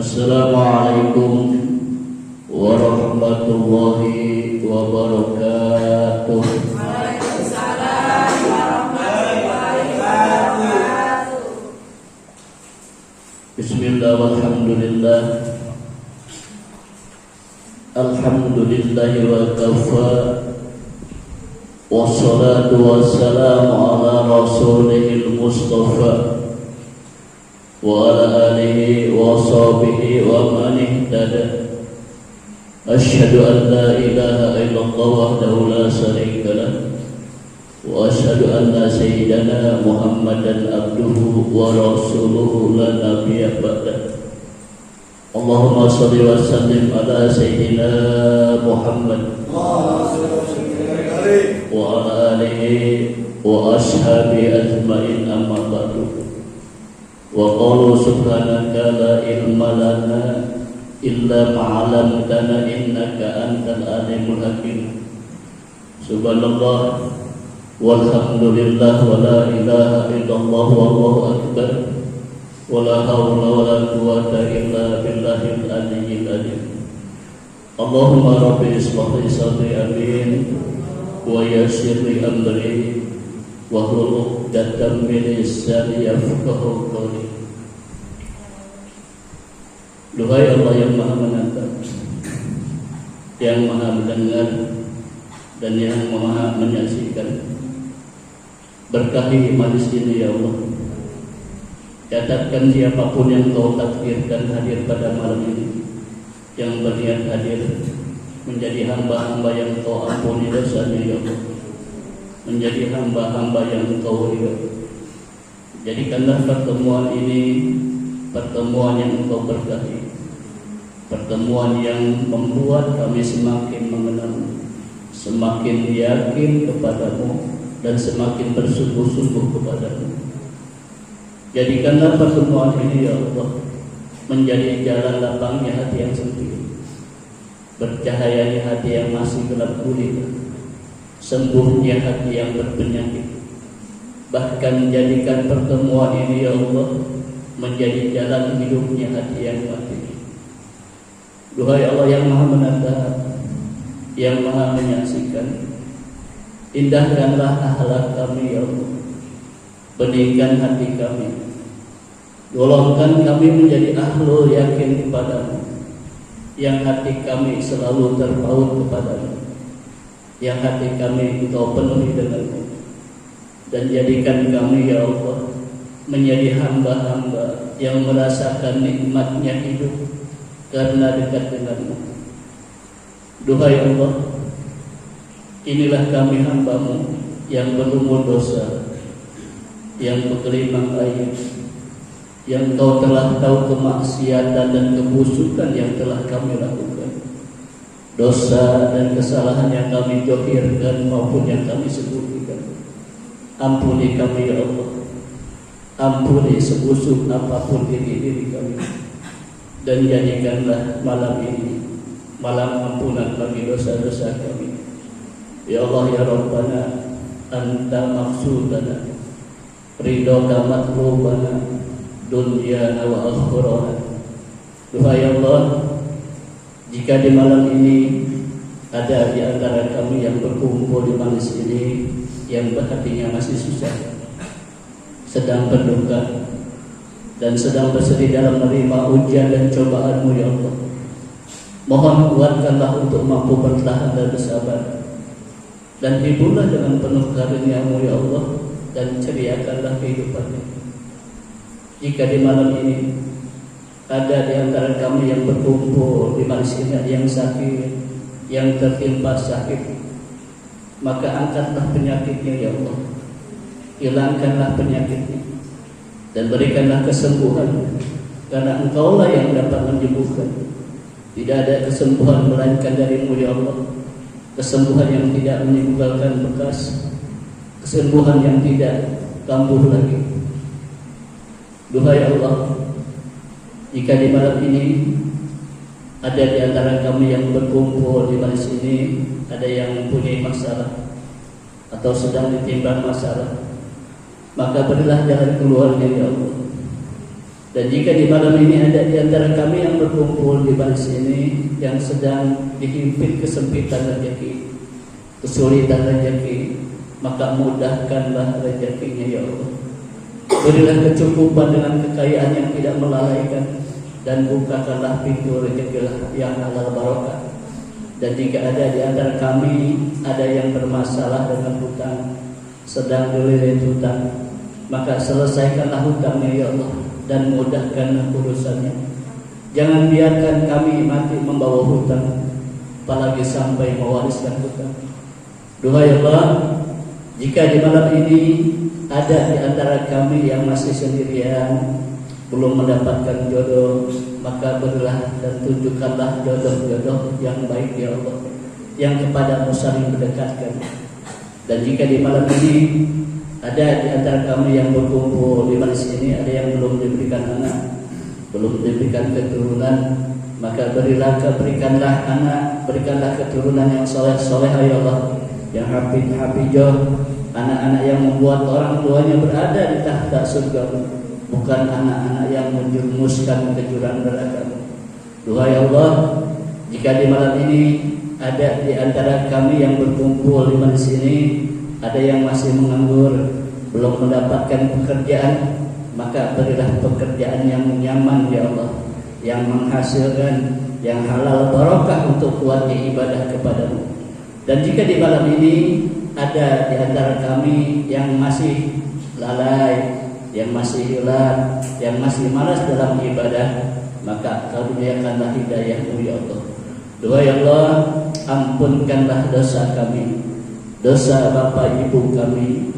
Assalamualaikum warahmatullahi wabarakatuh. Waalaikumsalam warahmatullahi wabarakatuh. Bismillah walhamdulillah. Alhamdulillahi wa kafa. Wassalatu wassalamu ala rasulihil mustafa wa ala alihi wa sahbihi wa man ihtada. Asyhadu an la ilaha illallah wahdahu la syarika lah wa asyhadu anna sayyidana Muhammadan abduhu wa rasuluhu la nabiyya ba'dah. Allahumma shalli wa sallim ala sayyidina Muhammad wa ala alihi wa ashabihi ajma'in, amma ba'du. Wa qalu subhanaka la ilma lana illa ma'alamtana innaka antal alimul hakim. Subhanallah walhamdulillah wa la ilaha illallah wallahu akbar wa la hawla wa la quwwata illa billahil aliyyil azim. Allahumma rabbi ishrah li sadri amin wa yassir li amri wa hlul 'uqdatam min lisani yafqahu qawli. Duhai Allah yang Maha Menatap, yang Maha Mendengar, dan yang Maha Menyaksikan, berkahi majelis ini ya Allah. Catatkan siapapun yang Kau takdirkan hadir pada malam ini, yang berniat hadir menjadi hamba-hamba yang Kau ampuni dosanya ya Allah, menjadi hamba-hamba yang Kau ridhoi. Jadikanlah pertemuan ini pertemuan yang Engkau berkahi, pertemuan yang membuat kami semakin mengenal, semakin yakin kepadamu, dan semakin bersungguh-sungguh kepadamu. Jadikanlah pertemuan ini ya Allah menjadi jalan lapangnya hati yang sempit, bercahayanya hati yang masih gelap gulita, sembuhnya hati yang berpenyakit. Bahkan jadikan pertemuan ini ya Allah menjadi jalan hidupnya hati yang mati. Duhai Allah yang Maha Menatap, yang Maha Menyaksikan, indahkanlah akhlak kami ya Allah, beningkan hati kami, golongkan kami menjadi ahlul yakin kepadamu, yang hati kami selalu terpaut kepadamu, yang hati kami Engkau penuhi denganmu. Dan jadikan kami ya Allah menjadi hamba-hamba yang merasakan nikmatnya hidup karena dekat denganmu. Duhai Allah, inilah kami hamba-Mu yang berumur dosa, yang bergelimang aib, yang Kau telah tahu kemaksiatan dan kebusukan yang telah kami lakukan, dosa dan kesalahan yang kami zahirkan maupun yang kami sembunyikan. Ampuni kami ya Allah, ampuni sebusuk apapun diri kami, dan jadikanlah malam ini malam ampunan bagi dosa-dosa kami. Ya Allah ya Rabbana, Anta maksudana, ridhoka matlubana, dunyana wa akhirana. Duhai Allah, jika di malam ini ada di antara kami yang berkumpul di majelis ini yang hatinya masih susah, sedang berduka, dan sedang bersedih dalam menerima ujian dan cobaan-Mu ya Allah, mohon kuatkanlah untuk mampu bertahan dan bersabar, dan hiburlah dengan penuh karunia-Mu ya Allah, dan ceriakanlah kehidupannya. Jika di malam ini ada di antara kami yang berkumpul di majelis ini ada yang sakit, yang tertimpa sakit, maka angkatlah penyakitnya ya Allah, hilangkanlah penyakitnya, dan berikanlah kesembuhan, karena Engkaulah yang dapat menyembuhkan. Tidak ada kesembuhan melainkan dari-Mu ya Allah, kesembuhan yang tidak menimbulkan bekas, kesembuhan yang tidak kambuh lagi. Duhai Allah, jika di malam ini ada di antara kami yang berkumpul di majelis ini ada yang mempunyai masalah atau sedang ditimbang masalah, maka berilah jalan keluarnya ya Allah. Dan jika di malam ini ada di antara kami yang berkumpul di baris ini yang sedang dihimpit kesempitan rezeki, kesulitan rezeki, maka mudahkanlah rezekinya ya Allah. Berilah kecukupan dengan kekayaan yang tidak melalaikan, dan bukakanlah pintu rezeki yang halal barokah. Dan jika ada di antara kami ada yang bermasalah dengan hutang, sedang dililit hutang, maka selesaikanlah hutangnya ya Allah, dan mudahkanlah urusannya. Jangan biarkan kami mati membawa hutang, apalagi sampai mewariskan hutang. Doa ya Allah, jika di malam ini ada di antara kami yang masih sendirian, belum mendapatkan jodoh, maka berilah dan tunjukkanlah jodoh-jodoh yang baik ya Allah, yang kepadamu saling mendekatkan. Dan jika di malam ini ada di antara kami yang berkumpul di majelis ini ada yang belum diberikan anak, belum diberikan keturunan, maka berikanlah anak, berikanlah keturunan yang soleh-soleh ya Allah, yang hafidh-hafidhah, anak-anak yang membuat orang tuanya berada di tahta surga, bukan anak-anak yang menjerumuskan ke jurang neraka. Doa ya Allah, jika di malam ini ada di antara kami yang berkumpul di majelis ini ada yang masih menganggur, belum mendapatkan pekerjaan, maka berilah pekerjaan yang nyaman ya Allah, yang menghasilkan, yang halal barokah untuk kuatnya ibadah kepadamu. Dan jika di malam ini ada di antara kami yang masih lalai, yang masih hilang, yang masih malas dalam ibadah, maka karuniakanlah hidayah-Mu ya Allah. Doa ya Allah, ampunkanlah dosa kami, dosa bapak ibu kami,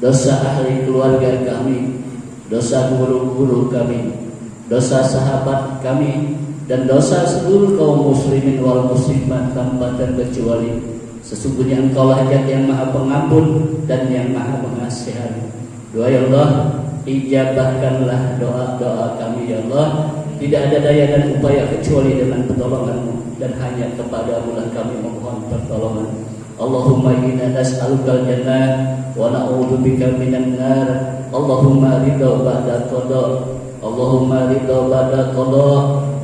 dosa ahli keluarga kami, dosa guru-guru kami, dosa sahabat kami, dan dosa seluruh kaum muslimin wal muslimat tanpa terkecuali. Sesungguhnya Engkaulah Zat yang Maha Pengampun dan yang Maha Pengasihani. Doa ya Allah, ijabahkanlah doa-doa kami ya Allah. Tidak ada daya dan upaya kecuali dengan pertolongan-Mu, dan hanya kepadamu lah kami memohon pertolongan. Allahumma inna nas'alukal jannah wa na'udzubika minan nar. Allahumma ridha ba'da qada, Allahumma ridha ba'da qada,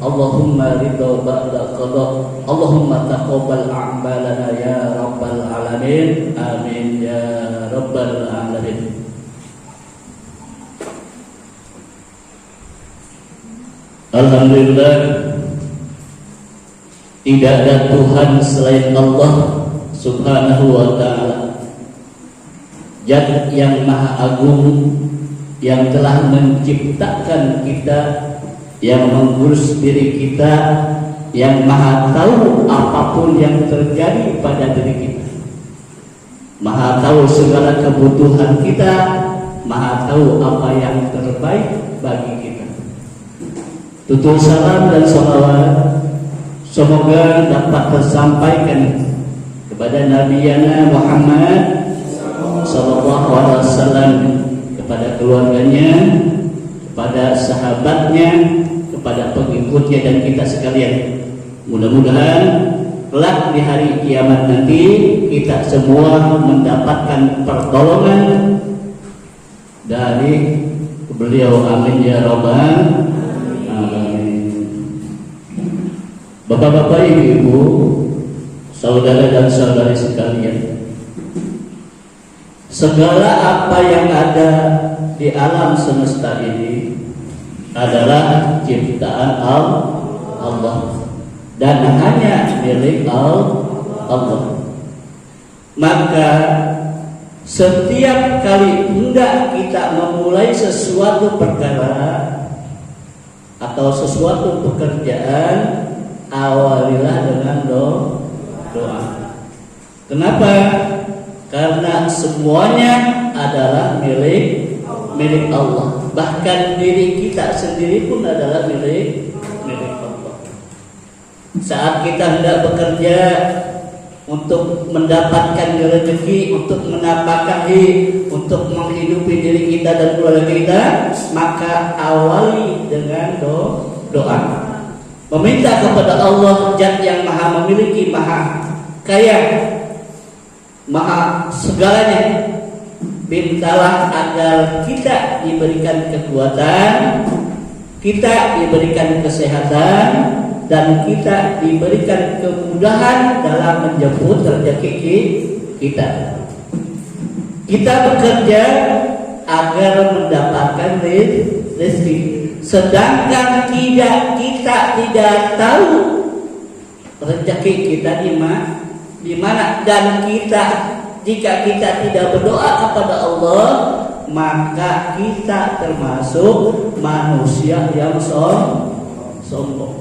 Allahumma ridha ba'da qada, Allahumma taqabbal a'malana ya rabbal alamin. Amin ya rabbal alamin. Alhamdulillah, tidak ada Tuhan selain Allah Subhanahu wa ta'ala, Zat yang Maha Agung, yang telah menciptakan kita, yang mengurus diri kita, yang Maha tahu apapun yang terjadi pada diri kita, Maha tahu segala kebutuhan kita, Maha tahu apa yang terbaik bagi kita. Tutur salam dan salawat semoga dapat tersampaikan kepada Nabi Muhammad sallallahu alaihi wasallam, kepada keluarganya, kepada sahabatnya, kepada pengikutnya dan kita sekalian. Mudah-mudahan kelak di hari kiamat nanti kita semua mendapatkan pertolongan dari beliau. Amin ya rabbal. Bapak-bapak, ibu-ibu, saudara dan saudari sekalian, segala apa yang ada di alam semesta ini adalah ciptaan Allah dan hanya milik Allah. Maka setiap kali hendak kita memulai sesuatu perkara atau sesuatu pekerjaan, awalilah dengan doa. Kenapa? Karena semuanya adalah milik Allah. Bahkan diri kita sendiri pun adalah milik Allah. Saat kita hendak bekerja untuk mendapatkan rezeki, untuk menafkahi, untuk menghidupi diri kita dan keluarga kita, maka awali dengan doa. Meminta kepada Allah, Zat yang Maha memiliki, Maha kaya, Maha segalanya. Mintalah agar kita diberikan kekuatan, kita diberikan kesehatan, dan kita diberikan kemudahan dalam menjemput rezeki kita. Kita bekerja agar mendapatkan rezeki, sedangkan kita tidak tahu rezeki kita di mana, dan jika kita tidak berdoa kepada Allah, maka kita termasuk manusia yang sombong.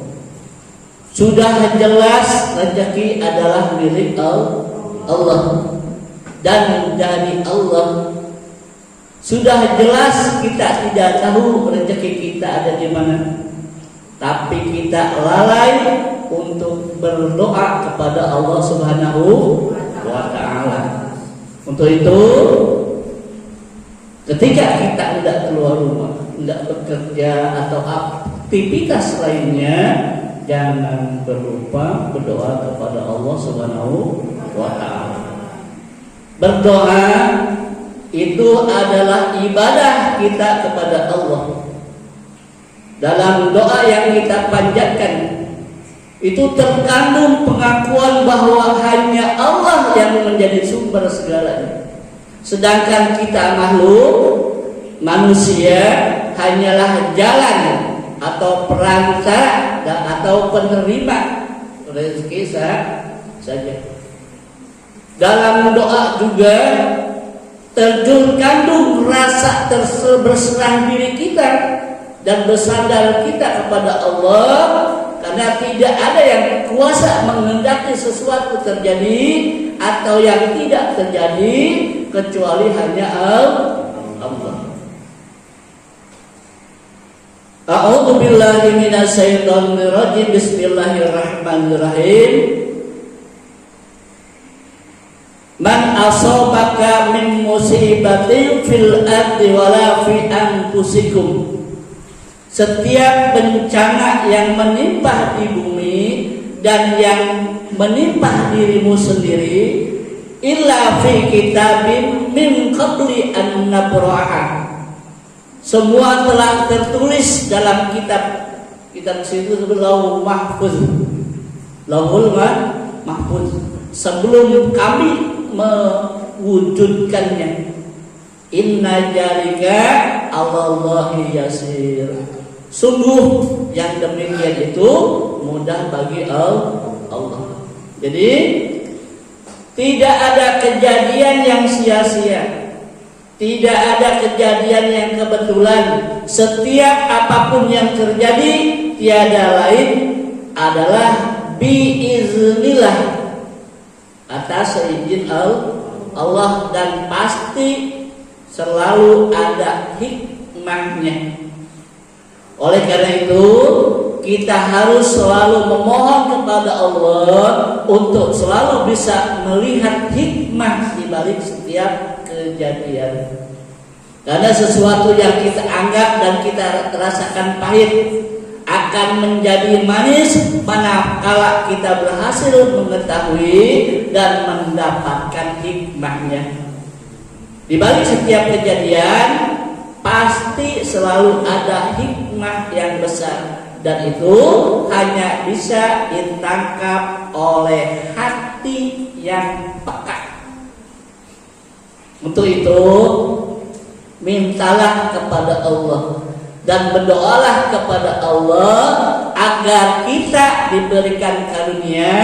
Sudah jelas rezeki adalah milik Allah dan dari Allah. Sudah jelas kita tidak tahu rezeki kita ada di mana, tapi kita lalai untuk berdoa kepada Allah Subhanahu wa Ta'ala. Untuk itu, ketika kita tidak keluar rumah, tidak bekerja atau aktivitas lainnya, jangan berlupa berdoa kepada Allah Subhanahu wa Ta'ala. Berdoa itu adalah ibadah kita kepada Allah. Dalam doa yang kita panjatkan itu terkandung pengakuan bahwa hanya Allah yang menjadi sumber segalanya. Sedangkan kita makhluk manusia hanyalah jalan atau perantara atau penerima rezeki saja. Dalam doa juga terkandung rasa berserah diri kita dan bersandar kita kepada Allah, karena tidak ada yang kuasa menghendaki sesuatu terjadi atau yang tidak terjadi kecuali hanya Allah. A'udzu billahi minasyaitonir rajim. Bismillahirrahmanirrahim. Man asabaka min musibatin fil ardi wala fi anfusikum. Setiap bencana yang menimpa di bumi dan yang menimpa dirimu sendiri, illa fi kitabin min qabli an nabra'a. Semua telah tertulis dalam kitab situ Lauhul Mahfuz. Lauhul Mahfuz. Sebelum kami mewujudkannya. Inna jalika Allahi yasir. Sungguh yang demikian itu mudah bagi Allah. Jadi tidak ada kejadian yang sia-sia, tidak ada kejadian yang kebetulan. Setiap apapun yang terjadi tiada lain adalah biiznillah, atas izin Allah, dan pasti selalu ada hikmahnya. Oleh karena itu kita harus selalu memohon kepada Allah untuk selalu bisa melihat hikmah di balik setiap kejadian. Karena sesuatu yang kita anggap dan kita rasakan pahit akan menjadi manis manakala kita berhasil mengetahui dan mendapatkan hikmahnya. Di balik setiap kejadian pasti selalu ada hikmah yang besar, dan itu hanya bisa ditangkap oleh hati yang peka. Untuk itu mintalah kepada Allah dan berdoalah kepada Allah agar kita diberikan karunia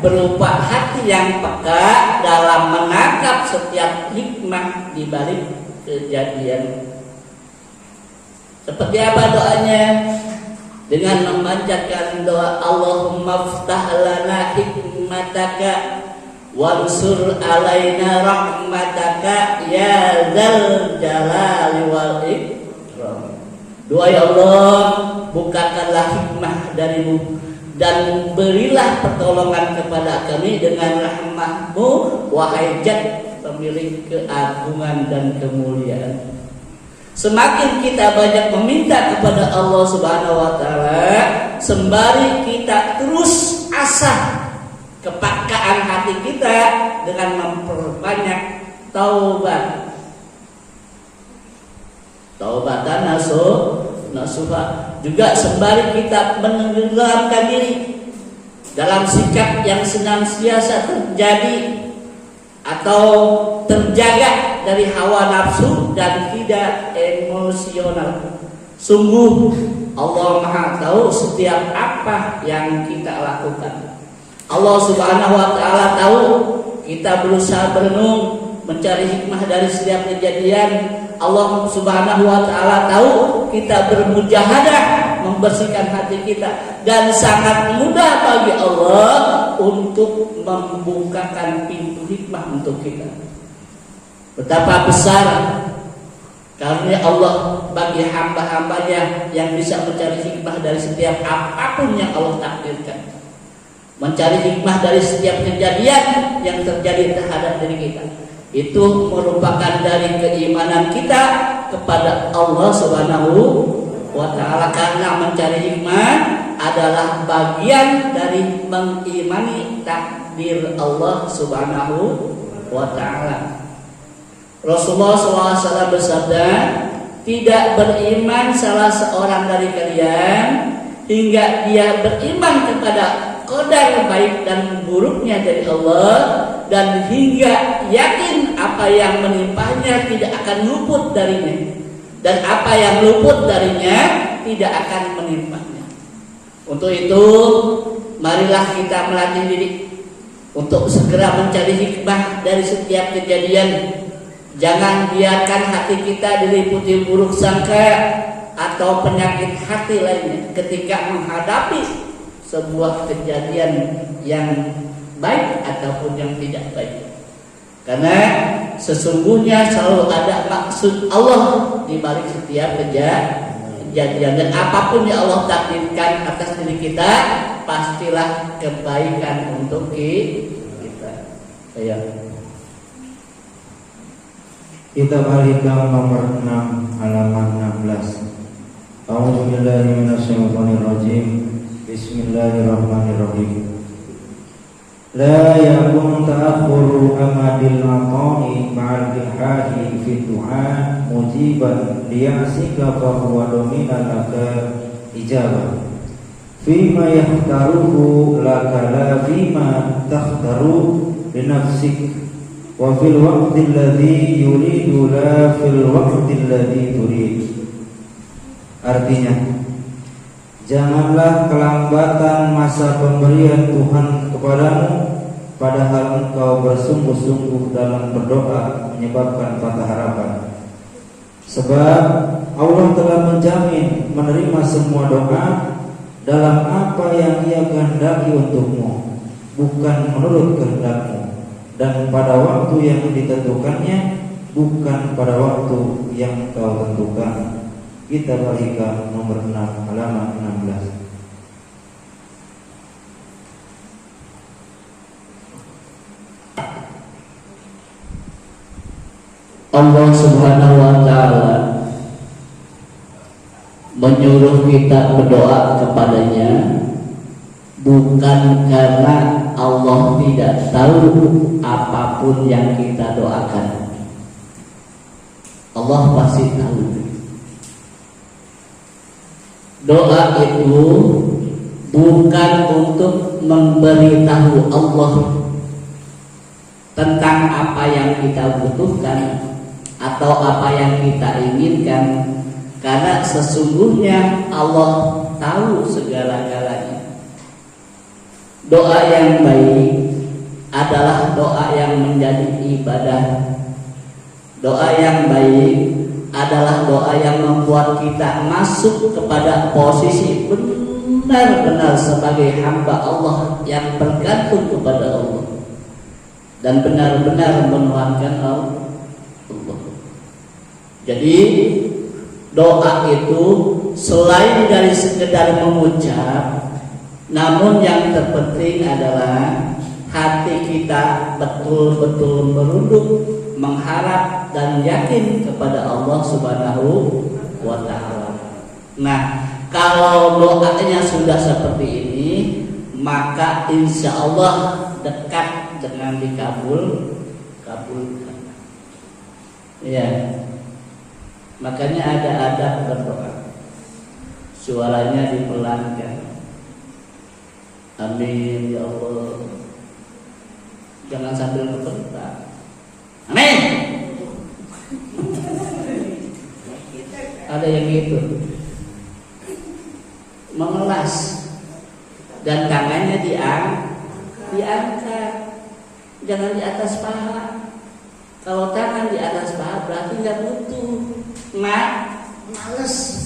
berupa hati yang peka dalam menangkap setiap hikmah di balik kejadian. Seperti apa doanya? Dengan memanjatkan doa Allahumma ftah lana hikmataka wansur alaina rahmataka ya dzal jalali wal ikram. Doa ya Allah, bukakanlah hikmah darimu dan berilah pertolongan kepada kami dengan rahmat-Mu, wahai Zat pemilik keagungan dan kemuliaan. Semakin kita banyak meminta kepada Allah Subhanahu wa Ta'ala, sembari kita terus asah kepekaan hati kita dengan memperbanyak taubat. Taubatan nasuha, juga sembari kita menenggelamkan diri dalam sikap yang senantiasa terjadi atau terjaga dari hawa nafsu dan tidak emosional. Sungguh Allah Maha tahu setiap apa yang kita lakukan. Allah Subhanahu wa Ta'ala tahu kita berusaha berenung mencari hikmah dari setiap kejadian. Allah Subhanahu wa Ta'ala tahu kita bermujahadah membersihkan hati kita, dan sangat mudah bagi Allah untuk membukakan pintu hikmah untuk kita. Betapa besar karunia Allah bagi hamba-hambanya yang bisa mencari hikmah dari setiap apapun yang Allah takdirkan, mencari hikmah dari setiap kejadian yang terjadi terhadap diri kita. Itu merupakan dari keimanan kita kepada Allah Subhanahu wa Ta'ala, karena mencari hikmah adalah bagian dari mengimani takdir Allah Subhanahu wa Ta'ala. Rasulullah SAW bersabda, tidak beriman salah seorang dari kalian hingga dia beriman kepada qadar baik dan buruknya dari Allah, dan hingga yakin apa yang menimpahnya tidak akan luput darinya, dan apa yang luput darinya tidak akan menimpahnya. Untuk itu, marilah kita melatih diri untuk segera mencari hikmah dari setiap kejadian. Jangan biarkan hati kita diliputi buruk sangka atau penyakit hati lainnya ketika menghadapi sebuah kejadian yang baik ataupun yang tidak baik. Karena sesungguhnya selalu ada maksud Allah di balik setiap kejadian, dan apapun yang Allah takdirkan atas diri kita pastilah kebaikan untuk kita. Kitab Al-Hikam nomor 6 halaman 16. A'udzubillahi minasyaitonirrajim. Bismillahirrahmanirrahim. La yakun ta'akhuru amadil aqani ma'al ilhahi fi du'a mujiban liya'sika fahuwa domina laka ijabah fima yahtaruhu laka la fima takhtaru linafsik wa fil waqti alladhi yuridu la fil waqti alladhi turid. Artinya, janganlah kelambatan masa pemberian Tuhan kepadamu, padahal engkau bersungguh-sungguh dalam berdoa menyebabkan patah harapan. Sebab Allah telah menjamin menerima semua doa dalam apa yang Ia kehendaki untukmu, bukan menurut kehendakmu, dan pada waktu yang ditentukannya, bukan pada waktu yang kau tentukan. Kitab Al-Hikam nomor 6 halaman 16. Allah Subhanahu wa Ta'ala menyuruh kita berdoa kepadanya bukan karena Allah tidak tahu apapun yang kita doakan. Allah pasti tahu. Doa itu bukan untuk memberitahu Allah tentang apa yang kita butuhkan atau apa yang kita inginkan, karena sesungguhnya Allah tahu segala-galanya. Doa yang baik adalah doa yang menjadi ibadah. Doa yang baik adalah doa yang membuat kita masuk kepada posisi benar-benar sebagai hamba Allah yang bergantung kepada Allah dan benar-benar menuhankan Allah. Jadi doa itu selain dari sekedar mengucap, namun yang terpenting adalah hati kita betul-betul merunduk, mengharap dan yakin kepada Allah Subhanahu wa Ta'ala. Nah, kalau doanya sudah seperti ini, maka insya Allah dekat dengan dikabulkan. Ya, makanya ada adab berdoa. suaranya dipelankan. Amin ya Allah. Jangan sambil ngebentak. Amin. Ada yang gitu. Mengelas dan tangannya diangkat. Jangan di atas paha. Kalau tangan di atas paha berarti nggak butuh. Males.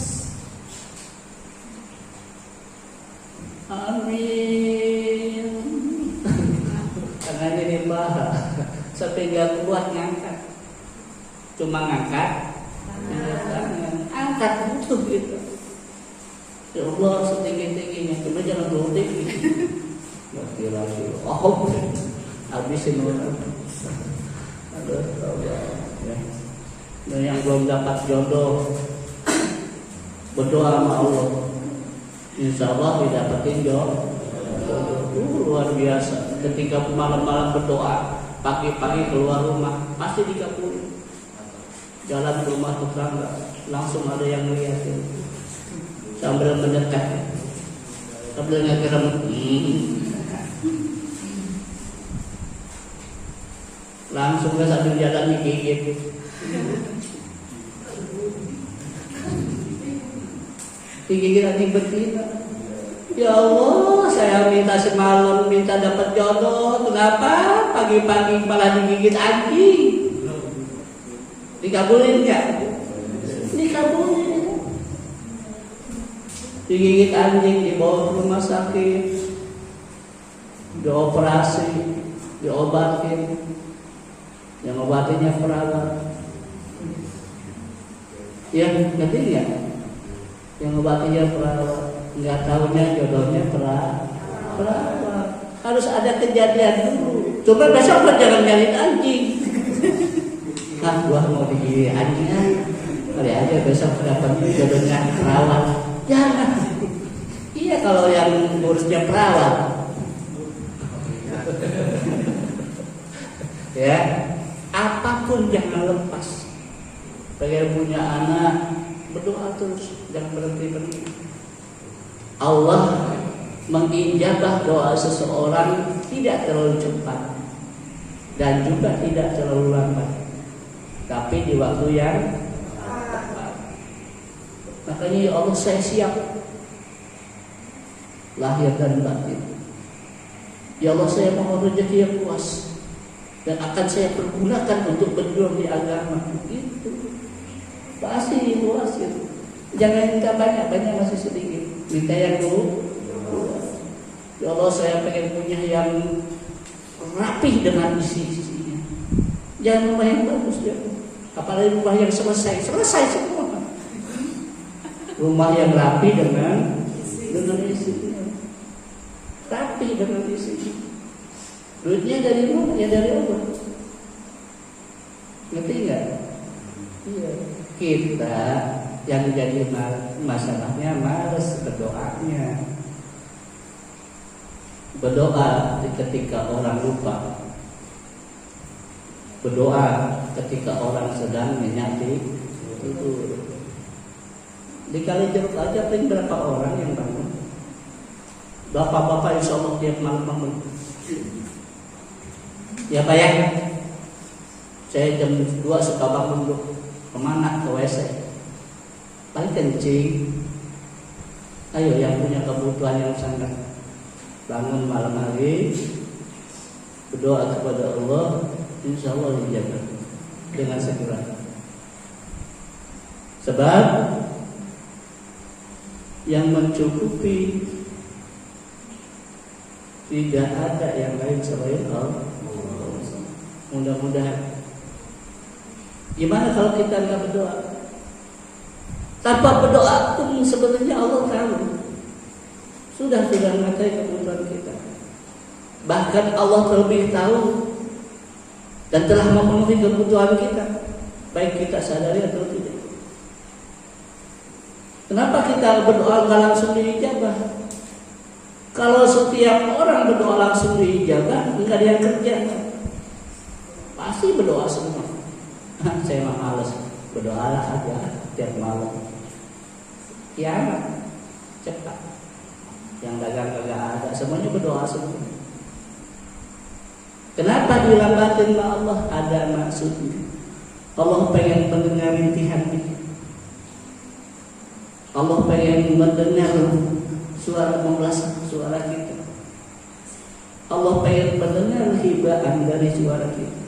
Amin. Tangannya di paha sampai nggak kuat ngangkat. Cuma ngangkat tangan. Angkat butuh gitu. Ya Allah setinggi-tingginya, cuma jangan terlalu tinggi. Laki-laki, habisin orang. Aduh, Allah. Ya. Dan yang belum dapat jodoh, berdoa sama Allah. Insya Allah didapatin jodoh. Luar biasa. Ketika malam-malam berdoa, pagi-pagi keluar rumah, pasti dikabulin. Jalan ke rumah tetangga, langsung ada yang ngeliatin. Sambil mendekat, sambil ngegerem, langsung ke sambil jalan digigit. Digigit anjing betina. Ya Allah, saya minta semalam minta dapat jodoh, kenapa pagi-pagi malah digigit anjing? Dikabulin nggak? Dikabulin. Digigit anjing, dibawa ke rumah sakit, dioperasi, diobatin, yang obatinnya perawat. Ya, ngerti nggak? Yang obatinnya perawat, nggak tahunya jodohnya perawat. Harus ada kejadian dulu. Coba besok jangan nyari anjing. Gua mau digigit anjing, kali aja besok dapat jodohnya perawat. Jangan. Iya kalau yang ngurusnya perawat. Ya, apapun jangan lepas. Pengen punya anak, berdoa terus, jangan berhenti. Allah mengijabah doa seseorang tidak terlalu cepat dan juga tidak terlalu lambat, tapi di waktu yang tepat. Makanya ya Allah, saya siap lahir dan batin. Ya Allah, saya mohon rezeki yang luas dan akan saya pergunakan untuk berjuang di agama. Gitu. Pasti luas gitu. Jangan minta banyak masih sedikit. Minta yang luas. Ya Allah, saya pengen punya yang rapih dengan isi-isinya. Jangan rumah yang bagus ya. Apalagi rumah yang selesai semua. Rumah yang rapi dengan isinya. Rapi dengan isinya. Duitnya dari mana? Ya dari Allah. Ngerti nggak? Iya. Kita yang jadi masalahnya malas berdoanya. Berdoa ketika orang lupa. Berdoa ketika orang sedang menyati tidur. Di Kali Jeruk aja paling berapa orang yang bangun? Bapak-bapak insya Allah tiap malam bangun. Ya Pak ya, saya jam 2 suka bangun dulu. Kemana? Ke WC. Paling kencing. Ayo yang punya kebutuhan yang sangat, bangun malam hari, berdoa kepada Allah, insya Allah dijaga dengan segera. Sebab yang mencukupi tidak ada yang lain selain Allah. Mudah-mudahan. Gimana kalau kita nggak berdoa? Tanpa berdoa pun sebenarnya Allah tahu. Sudah mengetahui kebutuhan kita. Bahkan Allah terlebih tahu dan telah memenuhi kebutuhan kita, baik kita sadari atau tidak. Kenapa kita berdoa nggak langsung diijabah? Kalau setiap orang berdoa langsung diijabah, nggak ada yang kerja. Pasti berdoa semua. Saya mah males, berdoalah aja tiap malam. Kiamat. cepat. Yang dagang kagak ada, semuanya berdoa semua. Kenapa dilambatin sama Allah? Ada maksudnya. Allah pengen mendengar rintihan kita. Allah pengen mendengar suara membelas suara kita. Allah pengen mendengar hibaan dari suara kita.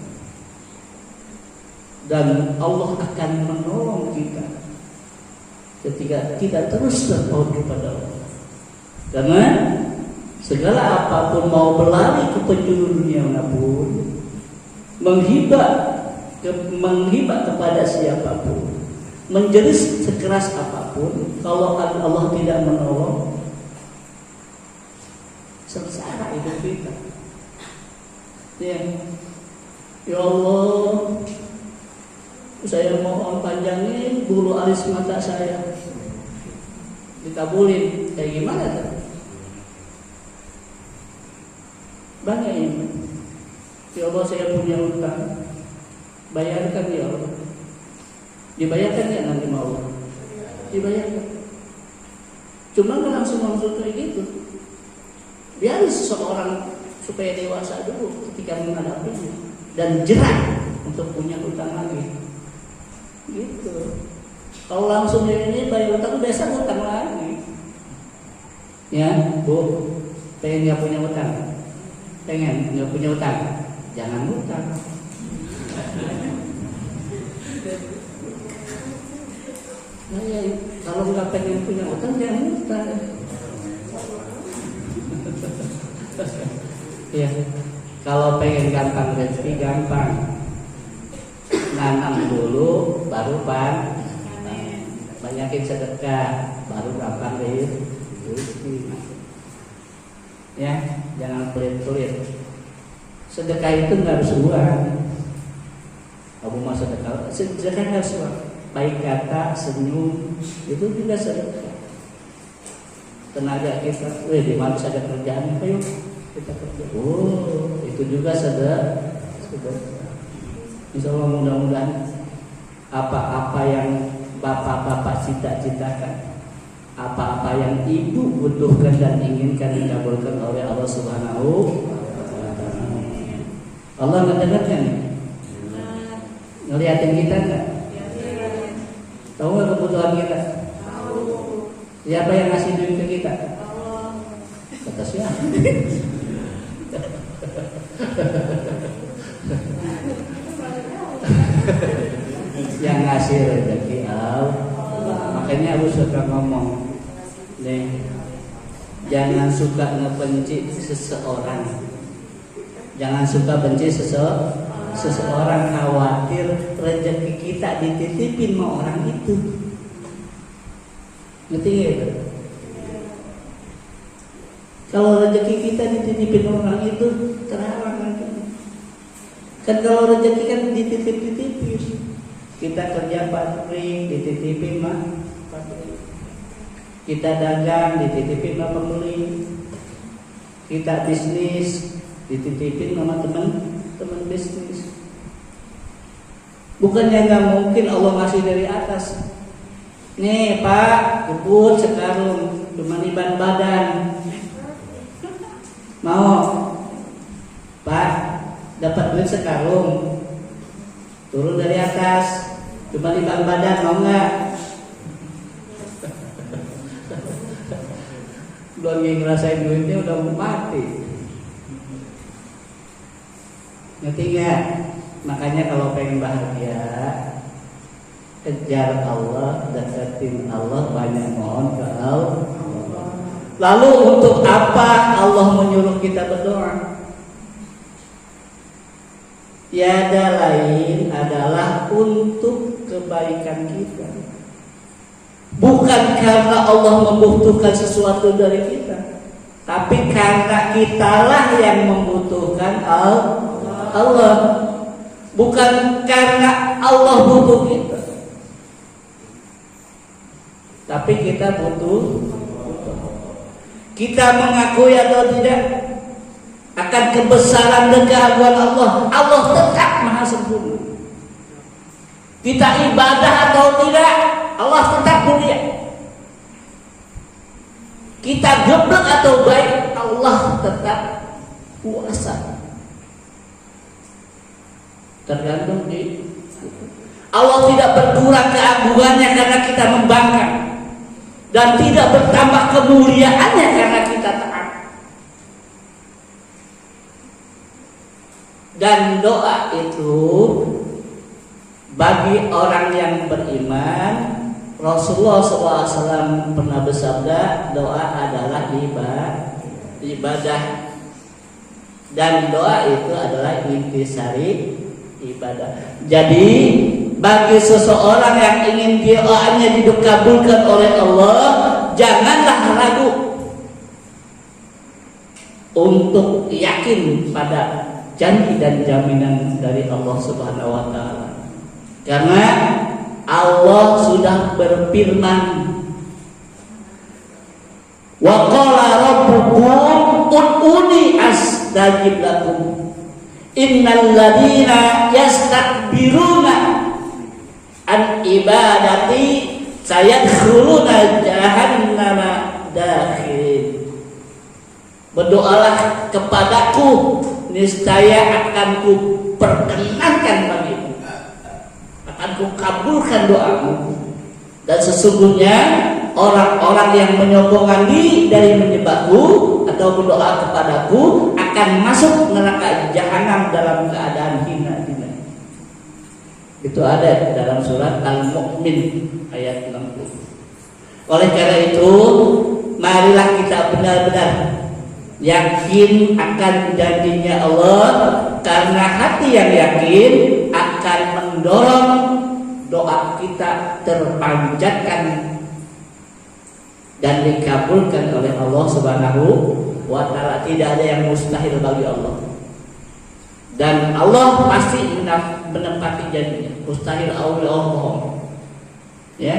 Dan Allah akan menolong kita ketika kita terus berpaut kepada Allah. Karena segala apapun, mau berlari ke penjuru dunia manapun, menghibah kepada siapapun, menjerit sekeras apapun, kalau Allah tidak menolong, sengsara hidup kita. Ya Allah, saya mohon panjangin bulu alis mata saya, dikabulin. Kayak gimana tuh? Banyak ini. Ya Allah, saya punya utang, bayarkan ya Allah. Dibayarkan ya nanti mau Allah? Dibayarkan. Cuma nggak langsung kayak gitu. Biar seseorang supaya dewasa dulu ketika menghadapinya dan jerak untuk punya utang lagi. Gitu. Kalau langsung ini bayar utang, biasa utang lagi. Ya, Bu, pengen nggak punya utang? Pengen nggak punya utang? Jangan utang. Nah, ya, kalau nggak pengen punya utang, jangan utang. Ya, kalau pengen gampang rezeki gampang. Nanam dulu, baru banyakin sedekah, baru gampang rezeki. Ya, jangan pelit-pelit. Sedekah itu nggak harus uang. Kamu mau sedekah harus uang. Baik kata, senyum, itu juga sedekah. Tenaga kita, di mana ada kerjaan, ayo kita kerja. Oh, itu juga sedekah. Insya Allah mudah-mudahan apa-apa yang bapak-bapak cita-citakan, apa-apa yang ibu butuhkan dan inginkan dikabulkan oleh Allah Subhanahu wa Ta'ala. Allah mendengarkan nih, ngeliatin kita nggak? Tahu nggak kebutuhan kita? Tahu. Siapa yang ngasih duit ke kita? Allah. Kata siapa? Yang ngasih rezeki Allah. Makanya aku suka ngomong, nih, jangan suka ngebenci seseorang. Jangan suka benci seseorang, khawatir rezeki kita dititipin sama orang itu. Ngerti gak? Kalau rezeki kita dititipin orang itu, terhalang nanti. Kan kalau rezeki kan dititip-titipin. Kita kerja pabrik, dititipin mah pabrik. Kita dagang, dititipin sama pembeli. Kita bisnis, dititipin sama teman bisnis. Bukannya nggak mungkin Allah ngasih dari atas. Nih Pak, jemput sekarung, cuma ban badan. Mau Pak, dapat duit sekarung, turun dari atas, cuma ban badan, mau nggak? Belum ngerasain duitnya udah mati. Ngerti gak? Makanya kalau pengen bahagia, kejar Allah, deketin Allah, banyak mohon ke Allah. Lalu untuk apa Allah menyuruh kita berdoa? Tiada lain adalah untuk kebaikan kita. Bukan karena Allah membutuhkan sesuatu dari kita, tapi karena kitalah yang membutuhkan Allah. Bukan karena Allah butuh kita, tapi kita butuh. Kita mengakui atau tidak akan kebesaran dan keagungan Allah. Allah tetap maha sempurna. Kita ibadah atau tidak, Allah tetap mulia. Kita geblek atau baik, Allah tetap kuasa. Tergantung di Allah tidak berkurang keagungannya karena kita membangkang, dan tidak bertambah kemuliaannya karena kita taat. Dan doa itu bagi orang yang beriman, Rasulullah SAW pernah bersabda, doa adalah ibadah, dan doa itu adalah intisari ibadah. Jadi bagi seseorang yang ingin doanya dikabulkan oleh Allah, janganlah ragu untuk yakin pada janji dan jaminan dari Allah Subhanahu wa taala. Karena Allah sudah berfirman, wa qala rabbukum ud'uni astajib lakum innal ladzina yastakbiruna an ibadati sayadkhuluna jahannama dakhirin. Berdoalah kepadaku, niscaya akan ku perkenankan bagimu, akan ku kabulkan doamu. Dan sesungguhnya orang-orang yang menyombongkan diri dari menyembahku atau berdoa kepadaku akan masuk neraka jahanam dalam keadaan hina-hina. Itu ada dalam surat Al-Mu'min ayat 60. Oleh karena itu, marilah kita benar-benar yakin akan janjinya Allah, karena hati yang yakin akan mendorong doa kita terpanjatkan dan dikabulkan oleh Allah Subhanahu wa taala. Tidak ada yang mustahil bagi Allah, dan Allah pasti menepati janjinya. Mustahil Allah bohong. Ya.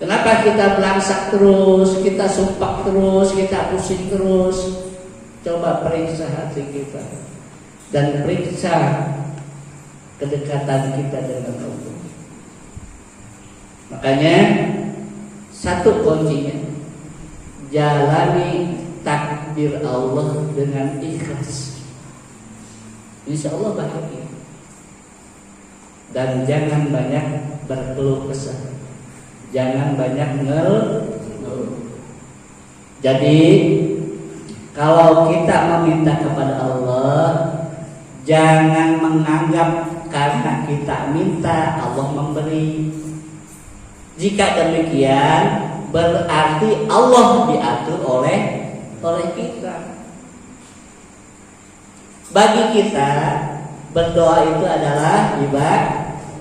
Kenapa kita belangsak terus, kita sumpah terus, kita pusing terus? Coba periksa hati kita dan periksa kedekatan kita dengan Allah. Makanya satu kuncinya, jalani takdir Allah dengan ikhlas. Insya Allah bahagia. Dan jangan banyak berkeluh kesah, jangan banyak ngeluh. Jadi kalau kita meminta kepada Allah, jangan menganggap karena kita minta Allah memberi. Jika demikian, berarti Allah diatur oleh kita. Bagi kita, berdoa itu adalah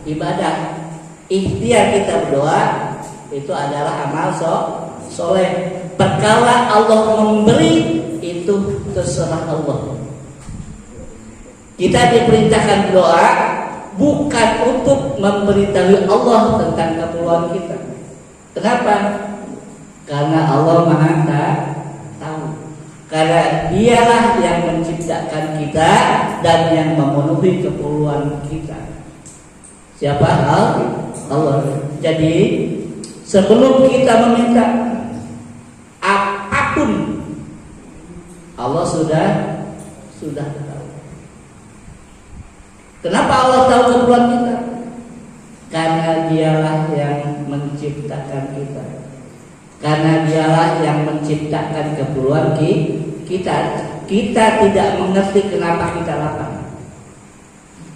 ibadah. Ikhtiar kita berdoa itu adalah amal soleh. Perkara Allah memberi itu terserah Allah. Kita diperintahkan berdoa bukan untuk memberitahu Allah tentang keperluan kita. Kenapa? Karena Allah Maha tahu. Karena Dialah yang menciptakan kita dan yang memenuhi keperluan kita. Siapa? Allah. Jadi sebelum kita meminta apapun, Allah sudah tahu. Kenapa Allah tahu keperluan kita? Karena Dialah yang menciptakan kita. Karena Dialah yang menciptakan keperluan kita. Kita tidak mengerti kenapa kita lapar.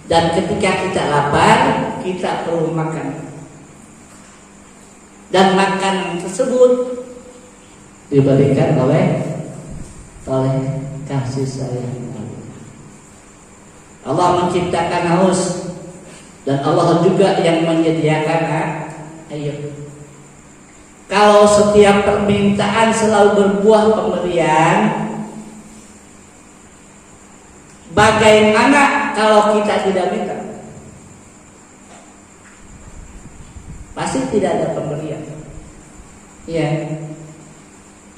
Dan ketika kita lapar, kita perlu makan. Dan makanan tersebut diberikan oleh kasih sayang Allah menciptakan haus, dan Allah juga yang menyediakan air. Kalau setiap permintaan selalu berbuah pemberian, bagaimana kalau kita tidak minta? Pasti tidak ada pemberian. Ya.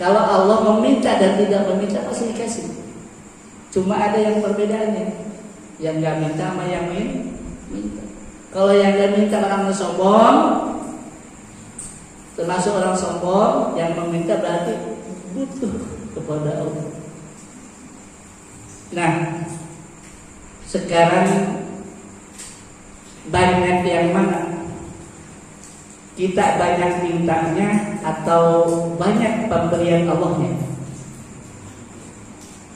Kalau Allah meminta dan tidak meminta pasti dikasih. Cuma ada yang perbedaannya. Yang gak minta sama yang minta. Kalau yang gak minta orang sombong, Termasuk orang sombong yang meminta berarti butuh kepada Allah. Nah, sekarang banyak yang mana? Kita banyak mintanya atau banyak pemberian Allahnya?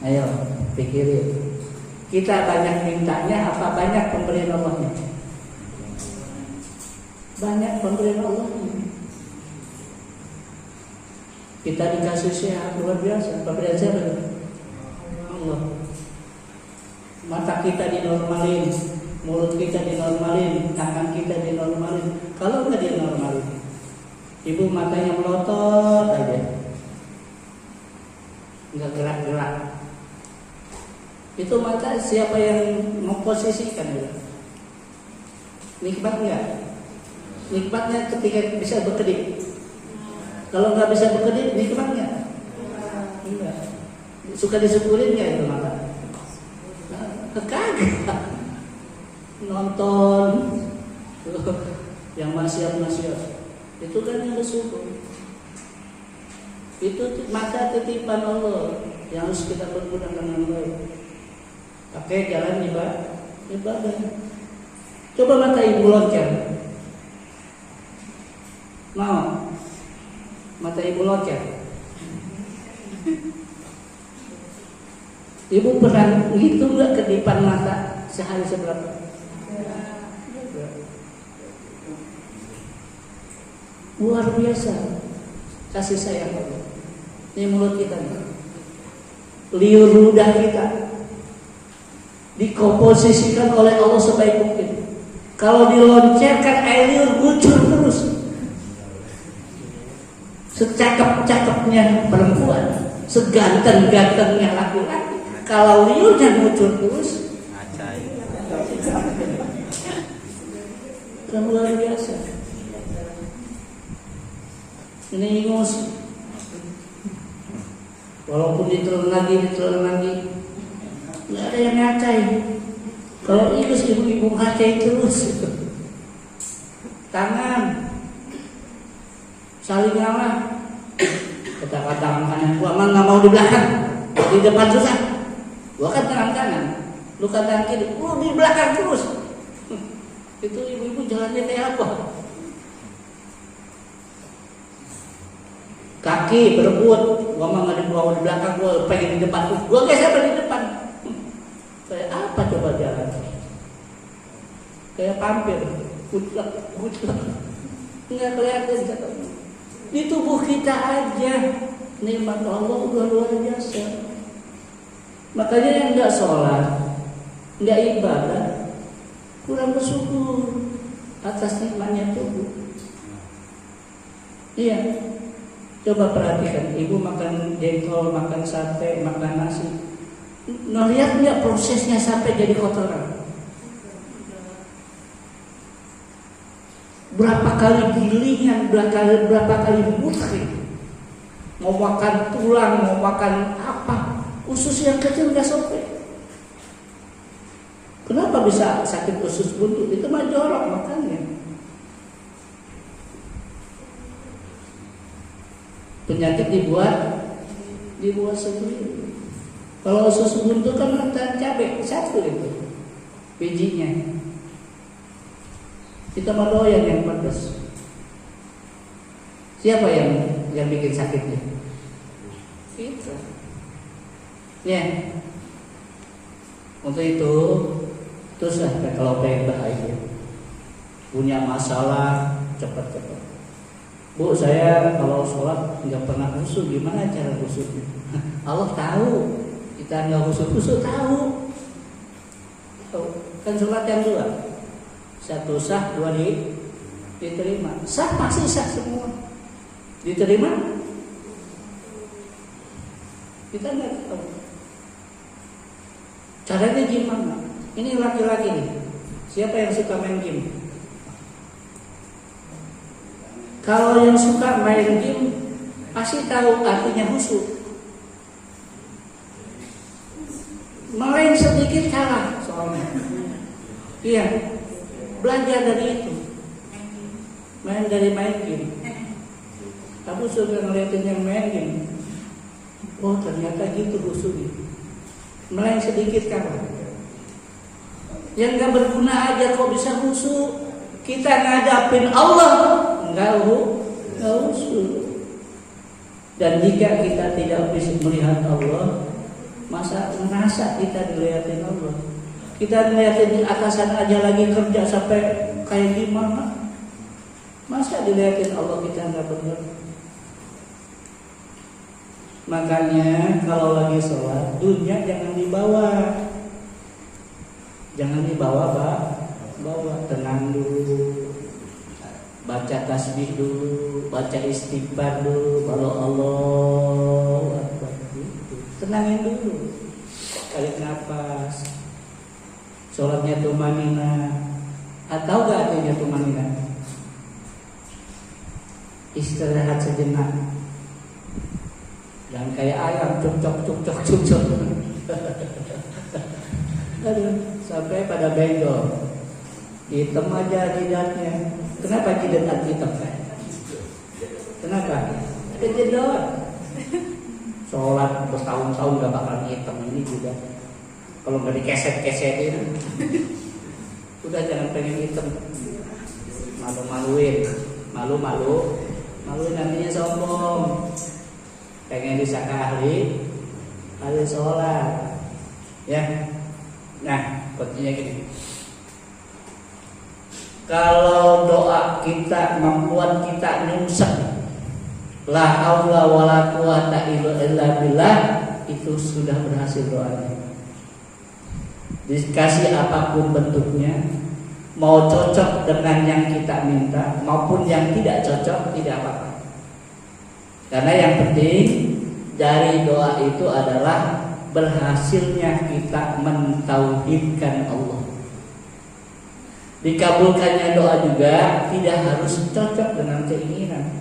Ayo pikirin. Kita banyak mintanya apa banyak pemberian Allahnya? Banyak pemberian Allahnya. Kita dikasih sehat luar biasa. Pemberian siapa? Allah. Mata kita dinormalin, mulut kita dinormalin, tangan kita dinormalin. Kalau nggak dinormalin, ibu matanya melotot aja, nggak gerak-gerak. Itu mata siapa yang memposisikan itu? Nikmat nggak? Nikmatnya ketika bisa berkedip. Kalau nggak bisa berkedip, nikmat nggak? Enggak. Suka disyukurin nggak itu mata? Kagak. Nonton yang maksiat itu kan yang bersyukur. Itu mata titipan Allah yang harus kita pergunakan dengan baik. Pakai jalan ibadah. Coba mata ibu loncat. Mau mata ibu loncat? Ibu pernah ngitung nggak kedipan mata sehari seberapa? Luar biasa kasih sayang Allah. Ini mulut kita nih. Liur ludah kita dikomposisikan oleh Allah sebaik mungkin. Kalau diloncerkan air liur ngucur terus. Secakep-cakepnya perempuan, seganteng-gantengnya laki-laki, kalau liurnya ngucur terus, kan luar biasa. Ini ingus. Walaupun ditelan lagi, nggak ada yang ngacai. Kalau ingus ibu-ibu ngacai terus. Tangan saling ngalah. Kata-kata makanan gua mah nggak mau di belakang, di depan susah. Gua kan tangan kanan, lu kan tangan kiri, lu di belakang terus. Itu ibu-ibu jalannya kayak apa? Kaki berebut, gua mah nggak dibawa di belakang, gua pengen di depan, gua geser di depan. Kayak apa coba jalan? Kayak pampir, kuclak, nggak kelihatan katanya. Di tubuh kita aja nikmat Allah udah luar biasa. Makanya yang nggak sholat, nggak ibadah, kurang bersyukur atas nikmatnya tubuh. Iya. Coba perhatikan, ibu makan jengkol, makan sate, makan nasi. Lihat nggak prosesnya sampai jadi kotoran? Berapa kali gilingan, berapa kali putri. Mau makan tulang, mau makan apa? Usus yang kecil nggak sobek. Kenapa bisa sakit usus buntu? Itu mah jorok makannya. Penyakit dibuat sendiri. Kalau usus buntu kan makan cabai satu itu bijinya. Kita mau doyan yang pedas. Siapa yang bikin sakitnya? Kita. Ya. Untuk itu terus kalau pengen bahagia, punya masalah cepat-cepat. Bu, saya kalau sholat nggak pernah khusyuk, gimana cara khusyuknya? Allah tahu, kita nggak khusyuk tahu. Kan sholat yang dua, satu sah, dua diterima. Sah pasti sah semua. Diterima? Kita nggak tahu. Caranya gimana? Ini laki-laki nih. Siapa yang suka main game? Kalau yang suka main game pasti tahu artinya khusyuk. Main sedikit kalah soalnya. Iya, belajar dari itu. Main game. Kamu suka ngeliatin yang main, oh ternyata gitu khusyuknya. Melayan sedikit kawan. Yang gak berguna aja kok bisa khusyuk. Kita ngadapin Allah enggak khusyuk. Dan jika kita tidak bisa melihat Allah, masa merasa kita dilihatin Allah. Kita ngeliatin di atasan aja lagi kerja sampai kayak gimana. Masa dilihatin Allah kita nggak benar. Makanya kalau lagi sholat, dunia jangan dibawa. Jangan dibawa, Pak. Bawa, tenang dulu. Baca tasbih dulu, baca istighfar dulu, kalau Allah Akbar. Tenangin dulu. Tarik nafas. Sholatnya tumanina. Atau gak artinya tumanina? Istirahat sejenak. Jangan kayak ayam cuk. Aduh, sampai pada benjol. Hitam aja jidatnya. Kenapa jidat hitam? Kenapa? Ada jedot. Sholat bertahun-tahun gak bakal hitam ini juga. Kalau nggak dikeset-kesetin, udah jangan pengen hitam. Malu-maluin, maluin nantinya sombong. Pengen disangka ahli sholat, ya. Nah, pentingnya gini. Kalau doa kita membuat kita nyungsep, la haula wala quwata illa billah, itu sudah berhasil doanya. Dikasih apapun bentuknya, mau cocok dengan yang kita minta maupun yang tidak cocok, tidak apa-apa. Karena yang penting dari doa itu adalah berhasilnya kita mentauhidkan Allah. Dikabulkannya doa juga tidak harus cocok dengan keinginan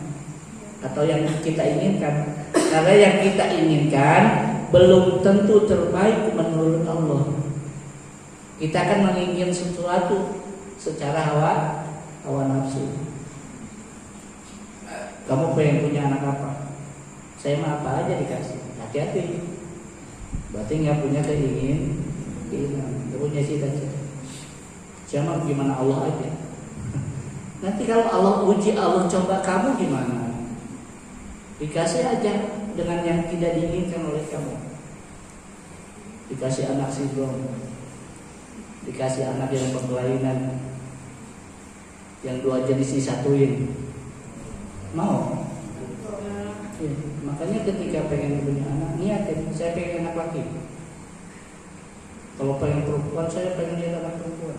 atau yang kita inginkan. Karena yang kita inginkan belum tentu terbaik menurut Allah. Kita akan menginginkan sesuatu secara hawa nafsu. Kamu pengen punya anak apa? Saya mah apa aja dikasih. Hati-hati. Berarti nggak punya keinginan, nggak punya cita-cita. Siapa gimana Allah aja. Nanti kalau Allah uji, Allah coba kamu gimana? Dikasih aja dengan yang tidak diinginkan oleh kamu. Dikasih anak sindrom, dikasih anak yang berkelainan, yang dua jenis disatuin, mau? Ya, makanya ketika pengen punya anak, niatin, saya pengen anak laki. Kalau pengen perempuan, saya pengen lihat anak perempuan.